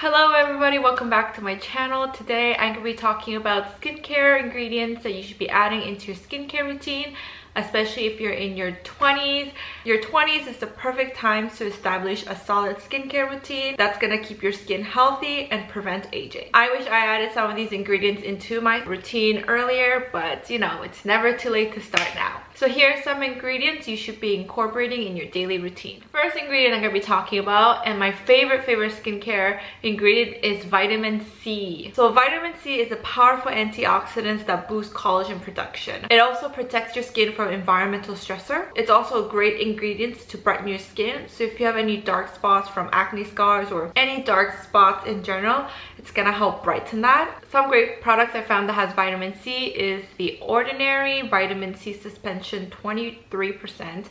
Hello everybody, welcome back to my channel. Today I'm going to be talking about skincare ingredients that you should be adding into your skincare routine, especially if you're in your 20s. Your 20s is the perfect time to establish a solid skincare routine that's going to keep your skin healthy and prevent aging. I wish I added some of these ingredients into my routine earlier, but you know, it's never too late to start now. So here are some ingredients you should be incorporating in your daily routine. First ingredient I'm going to be talking about, and my favorite skincare ingredient, is vitamin C. So vitamin C is a powerful antioxidant that boosts collagen production. It also protects your skin from environmental stressor. It's also a great ingredient to brighten your skin. So if you have any dark spots from acne scars or any dark spots in general, it's gonna help brighten that. Some great products I found that has vitamin C is the Ordinary Vitamin C Suspension 23%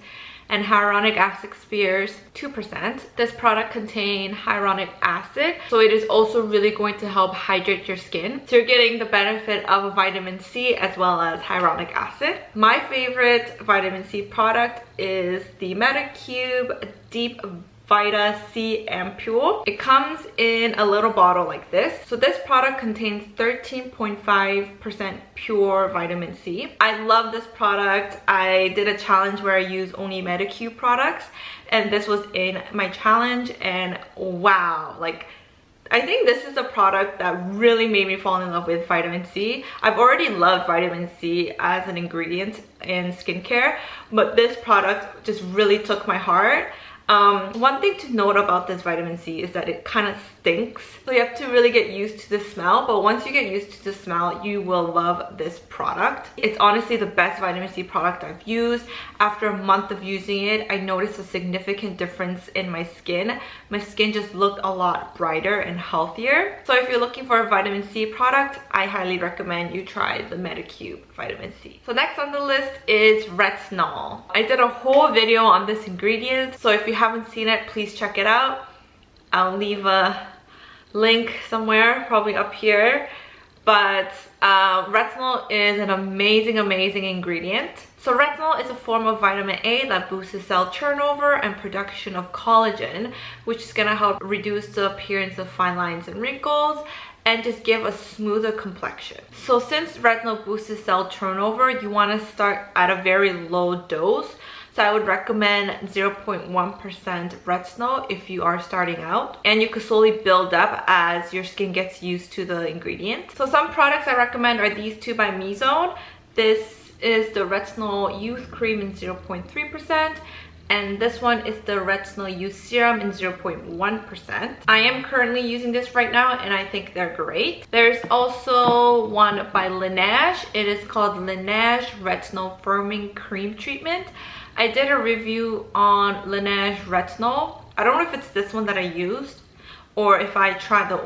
and hyaluronic acid spears 2%. This product contains hyaluronic acid, so it is also really going to help hydrate your skin. So you're getting the benefit of vitamin C as well as hyaluronic acid. My favorite vitamin C product is the Medicube Deep Vita C Ampule. It comes in a little bottle like this. So this product contains 13.5% pure vitamin C. I love this product. I did a challenge where I used only Medicube products, and this was in my challenge, and wow, like I think this is a product that really made me fall in love with vitamin C. I've already loved vitamin C as an ingredient in skincare, but this product just really took my heart. One thing to note about this vitamin C is that it kind of stinks, so you have to really get used to the smell, but once you get used to the smell, you will love this product. It's honestly the best vitamin C product I've used. After a month of using it, I noticed a significant difference in my skin. My skin just looked a lot brighter and healthier. So if you're looking for a vitamin C product, I highly recommend you try the Medicube vitamin C. So next on the list is retinol. I did a whole video on this ingredient, so if you haven't seen it, please check it out. I'll leave a link somewhere, probably up here. But retinol is an amazing ingredient. So retinol is a form of vitamin A that boosts cell turnover and production of collagen, which is gonna help reduce the appearance of fine lines and wrinkles and just give a smoother complexion. So since retinol boosts cell turnover, you want to start at a very low dose. So I would recommend 0.1% retinol if you are starting out, and you could slowly build up as your skin gets used to the ingredient. So some products I recommend are these two by Mizone. This is the Retinol Youth Cream in 0.3%, and this one is the Retinol Youth Serum in 0.1%. I am currently using this right now, and I think they're great. There's also one by Laneige. It is called Laneige Retinol Firming Cream Treatment. I did a review on Laneige Retinol. I don't know if it's this one that I used or if I tried the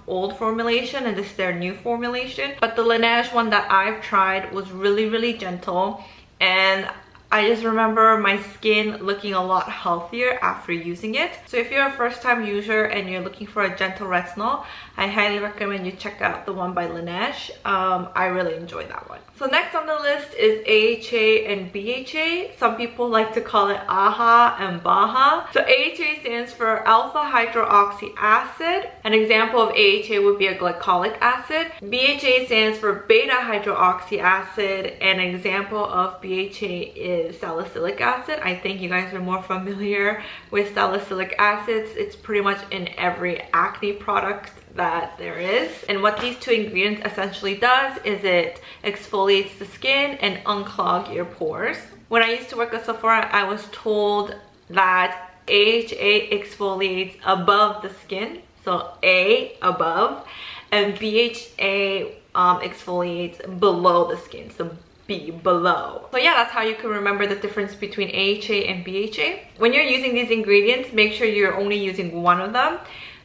old formulation and this is their new formulation. But the Laneige one that I've tried was really gentle, and I just remember my skin looking a lot healthier after using it. So if you're a first-time user and you're looking for a gentle retinol, I highly recommend you check out the one by Laneige. I really enjoyed that one. So next on the list is AHA and BHA. Some people like to call it AHA and BAHA. So AHA stands for alpha hydroxy acid. An example of AHA would be a glycolic acid. BHA stands for beta hydroxy acid. An example of BHA is salicylic acid. I think you guys are more familiar with salicylic acids. It's pretty much in every acne product that there is. And what these two ingredients essentially does is it exfoliates the skin and unclog your pores. When I used to work at Sephora, I was told that AHA exfoliates above the skin, so A above, and BHA exfoliates below the skin, so B below. So yeah, that's how you can remember the difference between AHA and BHA. When you're using these ingredients, make sure you're only using one of them,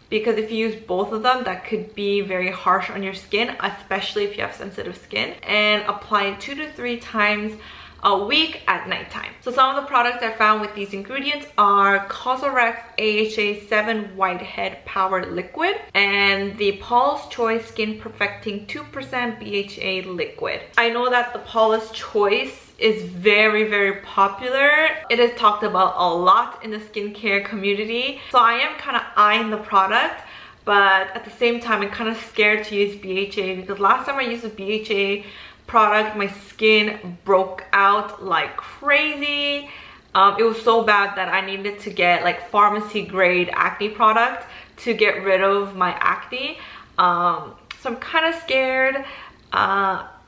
because if you use both of them, that could be very harsh on your skin, especially if you have sensitive skin. And apply it 2 to 3 times a week at nighttime. So some of the products I found with these ingredients are Cosrx AHA 7 Whitehead Power Liquid and the Paula's Choice Skin Perfecting 2% BHA Liquid. I know that the Paula's Choice is very popular. It is talked about a lot in the skincare community. So I am kind of eyeing the product, but at the same time I'm kind of scared to use BHA because last time I used a BHA product, my skin broke out like crazy. It was so bad that I needed to get like pharmacy grade acne product to get rid of my acne. So I'm kind of scared.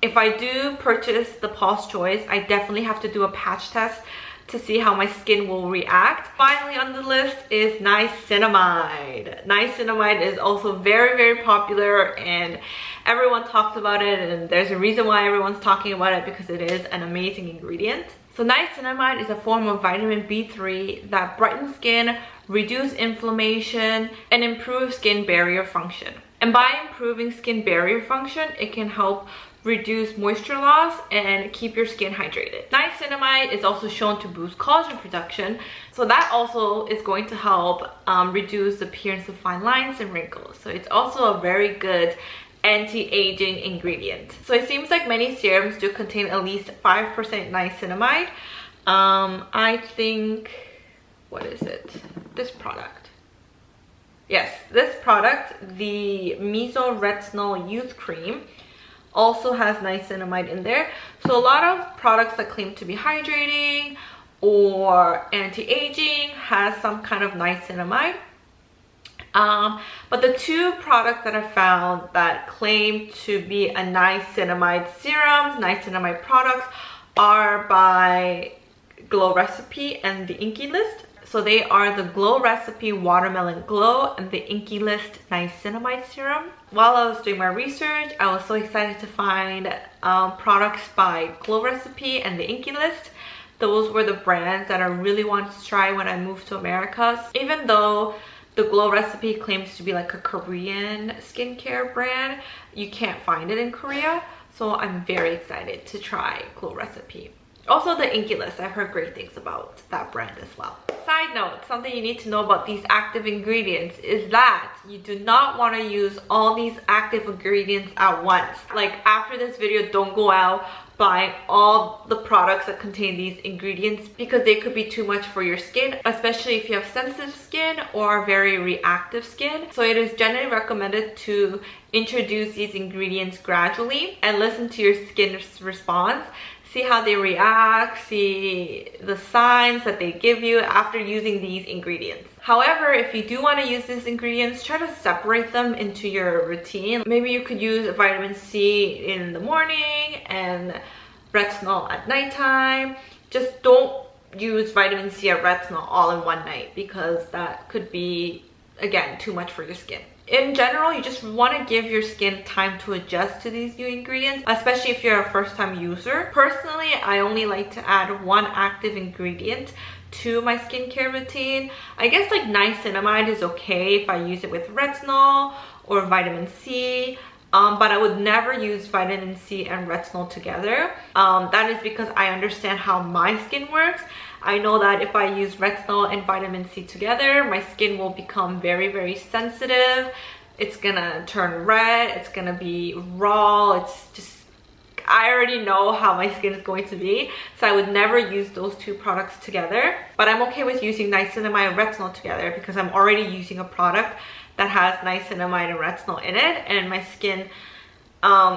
If I do purchase the Paul's Choice, I definitely have to do a patch test to see how my skin will react. Finally on the list is niacinamide. Niacinamide is also very, very popular and everyone talks about it, and there's a reason why everyone's talking about it, because it is an amazing ingredient. So niacinamide is a form of vitamin B3 that brightens skin, reduces inflammation, and improves skin barrier function. And by improving skin barrier function, it can help reduce moisture loss and keep your skin hydrated. Niacinamide is also shown to boost collagen production, so that also is going to help reduce the appearance of fine lines and wrinkles. So it's also a very good anti-aging ingredient. So it seems like many serums do contain at least 5% niacinamide. I think, what is it? This product. Yes, this product, the Retinol Youth Cream, also has niacinamide in there. So a lot of products that claim to be hydrating or anti-aging has some kind of niacinamide. But the two products that I found that claim to be a niacinamide serums, niacinamide products, are by Glow Recipe and the Inky List. So they are the Glow Recipe Watermelon Glow and the Inky List Niacinamide Serum. While I was doing my research, I was so excited to find products by Glow Recipe and the Inky List. Those were the brands that I really wanted to try when I moved to America. Even though the Glow Recipe claims to be like a Korean skincare brand, you can't find it in Korea. So I'm very excited to try Glow Recipe. Also the Inky List, I've heard great things about that brand as well. Side note, something you need to know about these active ingredients is that you do not want to use all these active ingredients at once. Like after this video, don't go out buying all the products that contain these ingredients because they could be too much for your skin, especially if you have sensitive skin or very reactive skin. So it is generally recommended to introduce these ingredients gradually and listen to your skin's response. See how they react, see the signs that they give you after using these ingredients. However, if you do want to use these ingredients, try to separate them into your routine. Maybe you could use vitamin C in the morning and retinol at nighttime. Just don't use vitamin C and retinol all in one night because that could be, again, too much for your skin. In general, you just want to give your skin time to adjust to these new ingredients, especially if you're a first-time user. Personally, I only like to add one active ingredient to my skincare routine. I guess like niacinamide is okay if I use it with retinol or vitamin C, but I would never use vitamin C and retinol together. That is because I understand how my skin works. I know that if I use retinol and vitamin C together, my skin will become very, very sensitive. It's gonna turn red, it's gonna be raw, it's just, I already know how my skin is going to be. So I would never use those two products together. But I'm okay with using niacinamide and retinol together because I'm already using a product that has niacinamide and retinol in it, and my skin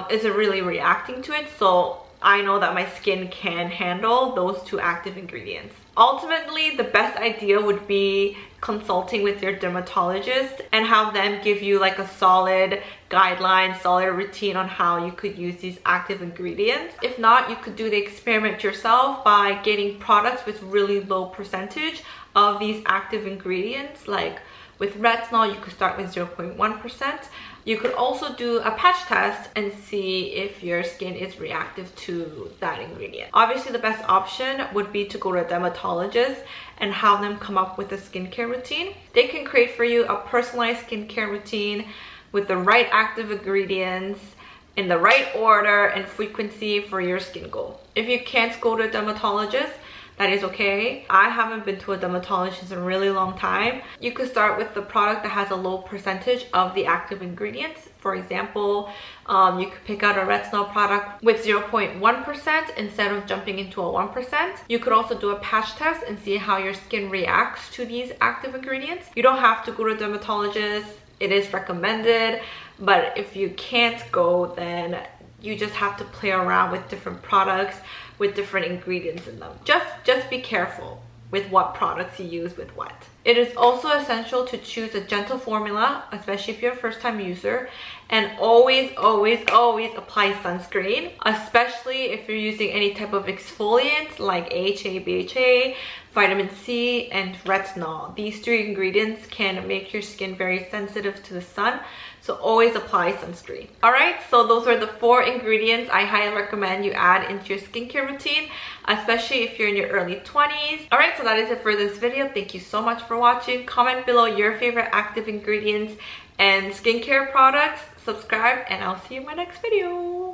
isn't really reacting to it. So I know that my skin can handle those two active ingredients. Ultimately, the best idea would be consulting with your dermatologist and have them give you like a solid guideline, solid routine on how you could use these active ingredients. If not, you could do the experiment yourself by getting products with really low percentage of these active ingredients. Like with retinol, you could start with 0.1%. You could also do a patch test and see if your skin is reactive to that ingredient. Obviously, the best option would be to go to a dermatologist and have them come up with a skincare routine. They can create for you a personalized skincare routine with the right active ingredients in the right order and frequency for your skin goal. If you can't go to a dermatologist, that is okay. I haven't been to a dermatologist in a really long time. You could start with the product that has a low percentage of the active ingredients. For example, you could pick out a retinol product with 0.1% instead of jumping into a 1%. You could also do a patch test and see how your skin reacts to these active ingredients. You don't have to go to a dermatologist. it is recommended. But if you can't go, then you just have to play around with different products with different ingredients in them. Just be careful with what products you use with what. It is also essential to choose a gentle formula, especially if you're a first-time user, and always apply sunscreen, especially if you're using any type of exfoliant like AHA, BHA, vitamin C, and retinol. These 3 ingredients can make your skin very sensitive to the sun, so always apply sunscreen. Alright, so those are the 4 ingredients I highly recommend you add into your skincare routine, especially if you're in your early 20s. Alright, so that is it for this video. Thank you so much for watching. Comment below your favorite active ingredients and skincare products. Subscribe, and I'll see you in my next video.